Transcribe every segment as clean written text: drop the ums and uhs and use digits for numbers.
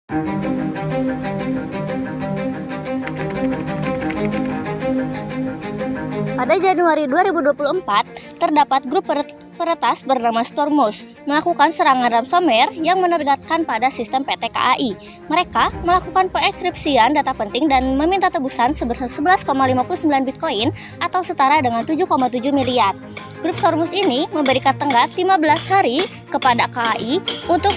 Pada Januari 2024, terdapat grup peretas bernama Stormmouse melakukan serangan ransomware yang menergatkan pada sistem PT KAI. Mereka melakukan pengenkripsian data penting dan meminta tebusan sebesar 11,59 Bitcoin atau setara dengan 7,7 miliar. Grup Stormmouse ini memberikan tenggat 15 hari kepada KAI untuk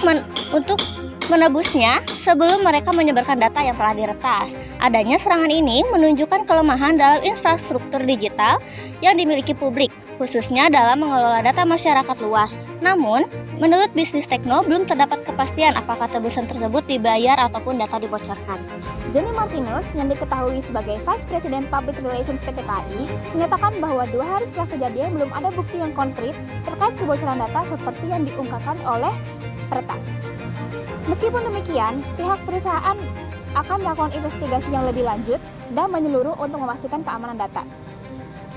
menebusnya sebelum mereka menyebarkan data yang telah diretas. Adanya serangan ini menunjukkan kelemahan dalam infrastruktur digital yang dimiliki publik, khususnya dalam mengelola data masyarakat luas. Namun, menurut bisnis Tekno, belum terdapat kepastian apakah tebusan tersebut dibayar ataupun data dibocorkan. Johnny Martinus, yang diketahui sebagai Vice President Public Relations PT KAI, menyatakan bahwa 2 hari setelah kejadian belum ada bukti yang konkret terkait kebocoran data seperti yang diungkapkan oleh peretas. Meskipun demikian, pihak perusahaan akan melakukan investigasi yang lebih lanjut dan menyeluruh untuk memastikan keamanan data.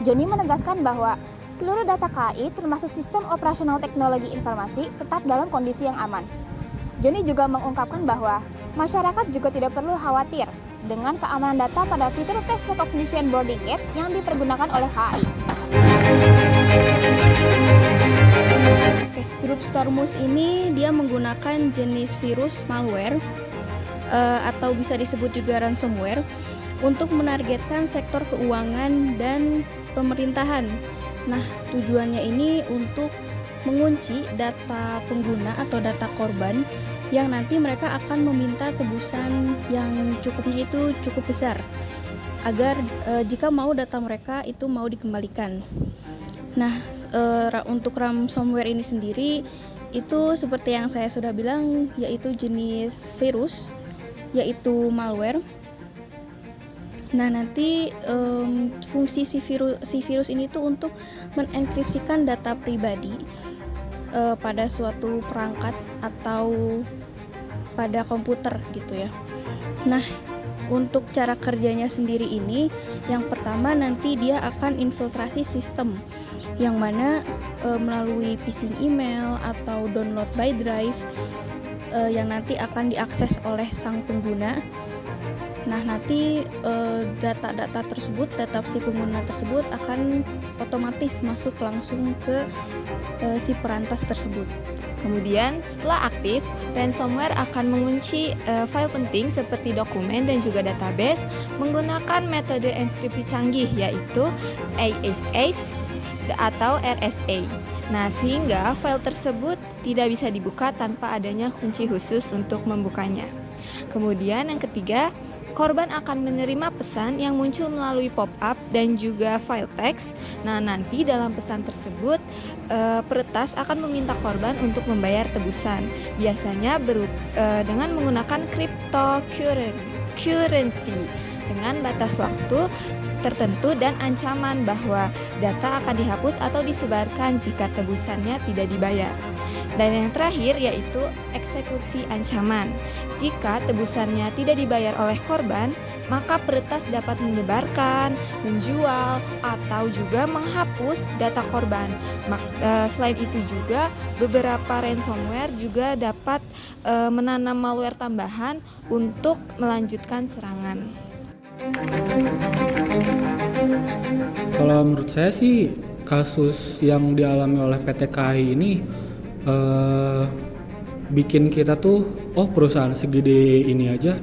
Johnny menegaskan bahwa seluruh data KAI termasuk sistem operasional teknologi informasi tetap dalam kondisi yang aman. Johnny juga mengungkapkan bahwa masyarakat juga tidak perlu khawatir dengan keamanan data pada fitur face recognition boarding gate yang dipergunakan oleh KAI. Grup Stormmouse ini dia menggunakan jenis virus malware atau bisa disebut juga ransomware untuk menargetkan sektor keuangan dan pemerintahan. Nah, tujuannya ini untuk mengunci data pengguna atau data korban yang nanti mereka akan meminta tebusan yang cukupnya itu cukup besar agar jika mau data mereka itu mau dikembalikan. Nah, untuk ransomware ini sendiri itu seperti yang saya sudah bilang, yaitu jenis virus, yaitu malware. Nah, nanti fungsi si virus ini tuh untuk menenkripsikan data pribadi pada suatu perangkat atau pada komputer gitu ya. Nah, untuk cara kerjanya sendiri ini, yang pertama nanti dia akan infiltrasi sistem, yang mana melalui phishing email atau download by drive yang nanti akan diakses oleh sang pengguna. Nah, nanti data-data tersebut, data si pengguna tersebut akan otomatis masuk langsung ke si perantas tersebut. Kemudian setelah aktif, ransomware akan mengunci file penting seperti dokumen dan juga database menggunakan metode enkripsi canggih, yaitu AES atau RSA. Nah, sehingga file tersebut tidak bisa dibuka tanpa adanya kunci khusus untuk membukanya. Kemudian yang ketiga, korban akan menerima pesan yang muncul melalui pop-up dan juga file teks. Nah, nanti dalam pesan tersebut peretas akan meminta korban untuk membayar tebusan. Biasanya dengan menggunakan cryptocurrency dengan batas waktu tertentu dan ancaman bahwa data akan dihapus atau disebarkan jika tebusannya tidak dibayar. Dan yang terakhir yaitu eksekusi ancaman. Jika tebusannya tidak dibayar oleh korban, maka peretas dapat menyebarkan, menjual, atau juga menghapus data korban. Selain itu juga, beberapa ransomware juga dapat menanam malware tambahan untuk melanjutkan serangan. Kalau menurut saya sih, kasus yang dialami oleh PT KAI ini bikin kita tuh, perusahaan segede ini aja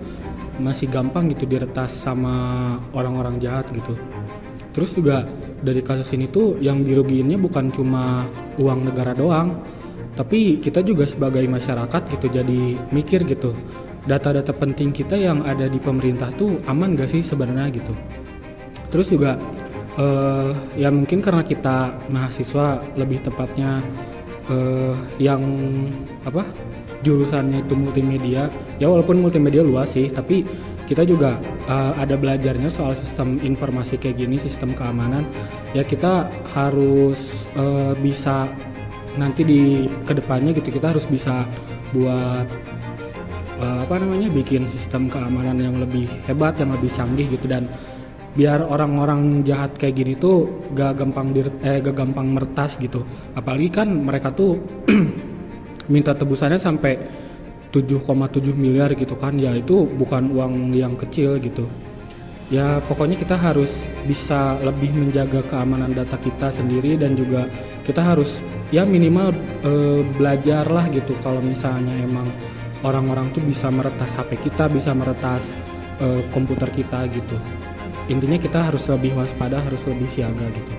masih gampang gitu diretas sama orang-orang jahat gitu. Terus juga dari kasus ini tuh yang dirugiinnya bukan cuma uang negara doang, tapi kita juga sebagai masyarakat gitu jadi mikir gitu, data-data penting kita yang ada di pemerintah tuh aman gak sih sebenarnya gitu. Terus juga ya mungkin karena kita mahasiswa, lebih tepatnya yang jurusannya itu multimedia, ya walaupun multimedia luas sih, tapi kita juga ada belajarnya soal sistem informasi kayak gini, sistem keamanan. Ya kita harus bisa nanti di kedepannya gitu, kita harus bisa buat bikin sistem keamanan yang lebih hebat, yang lebih canggih gitu, dan biar orang-orang jahat kayak gini tuh gak gampang meretas gitu. Apalagi kan mereka tuh minta tebusannya sampai 7,7 miliar gitu kan, ya itu bukan uang yang kecil gitu. Ya pokoknya kita harus bisa lebih menjaga keamanan data kita sendiri, dan juga kita harus ya minimal belajar lah gitu kalau misalnya emang orang-orang tuh bisa meretas HP kita, bisa meretas komputer kita gitu. Intinya kita harus lebih waspada, harus lebih siaga gitu.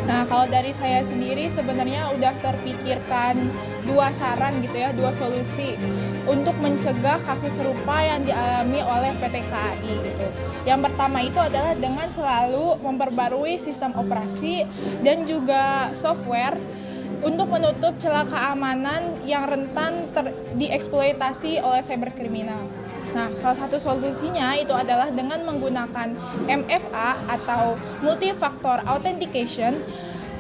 Nah, kalau dari saya sendiri sebenarnya udah terpikirkan 2 saran gitu ya, 2 solusi untuk mencegah kasus serupa yang dialami oleh PT KAI gitu. Yang pertama itu adalah dengan selalu memperbarui sistem operasi dan juga software untuk menutup celah keamanan yang rentan dieksploitasi oleh cyberkriminal. Nah, salah satu solusinya itu adalah dengan menggunakan MFA atau Multi-Factor Authentication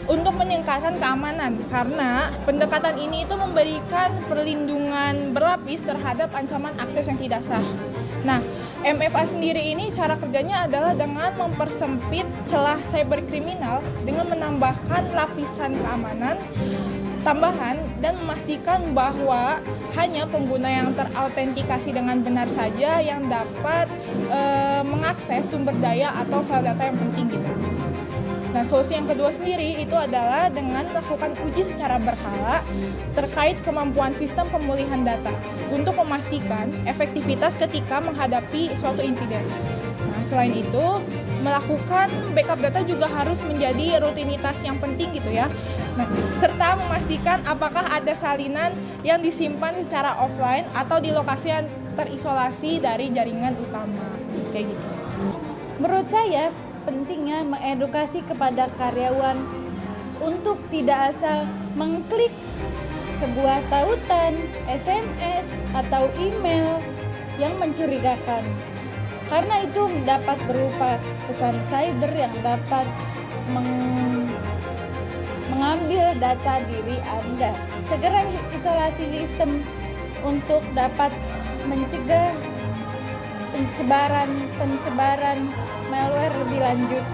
untuk meningkatkan keamanan, karena pendekatan ini itu memberikan perlindungan berlapis terhadap ancaman akses yang tidak sah. Nah, MFA sendiri ini cara kerjanya adalah dengan mempersempit celah cyberkriminal dengan menambahkan lapisan keamanan tambahan dan memastikan bahwa hanya pengguna yang terautentikasi dengan benar saja yang dapat mengakses sumber daya atau file data yang penting gitu. Nah, solusi yang kedua sendiri itu adalah dengan melakukan uji secara berkala terkait kemampuan sistem pemulihan data untuk memastikan efektivitas ketika menghadapi suatu insiden. Nah, selain itu, melakukan backup data juga harus menjadi rutinitas yang penting gitu ya. Nah, serta memastikan apakah ada salinan yang disimpan secara offline atau di lokasi yang terisolasi dari jaringan utama. Kayak gitu. Menurut saya, pentingnya mengedukasi kepada karyawan untuk tidak asal mengklik sebuah tautan, SMS, atau email yang mencurigakan. Karena itu dapat berupa pesan cyber yang dapat mengambil data diri Anda. Segera isolasi sistem untuk dapat mencegah pensebaran malware lebih lanjut.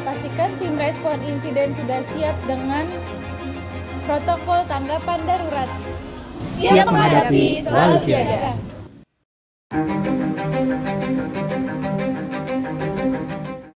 Pastikan tim respon insiden sudah siap dengan protokol tanggapan darurat. Siap menghadapi, selalu siaga.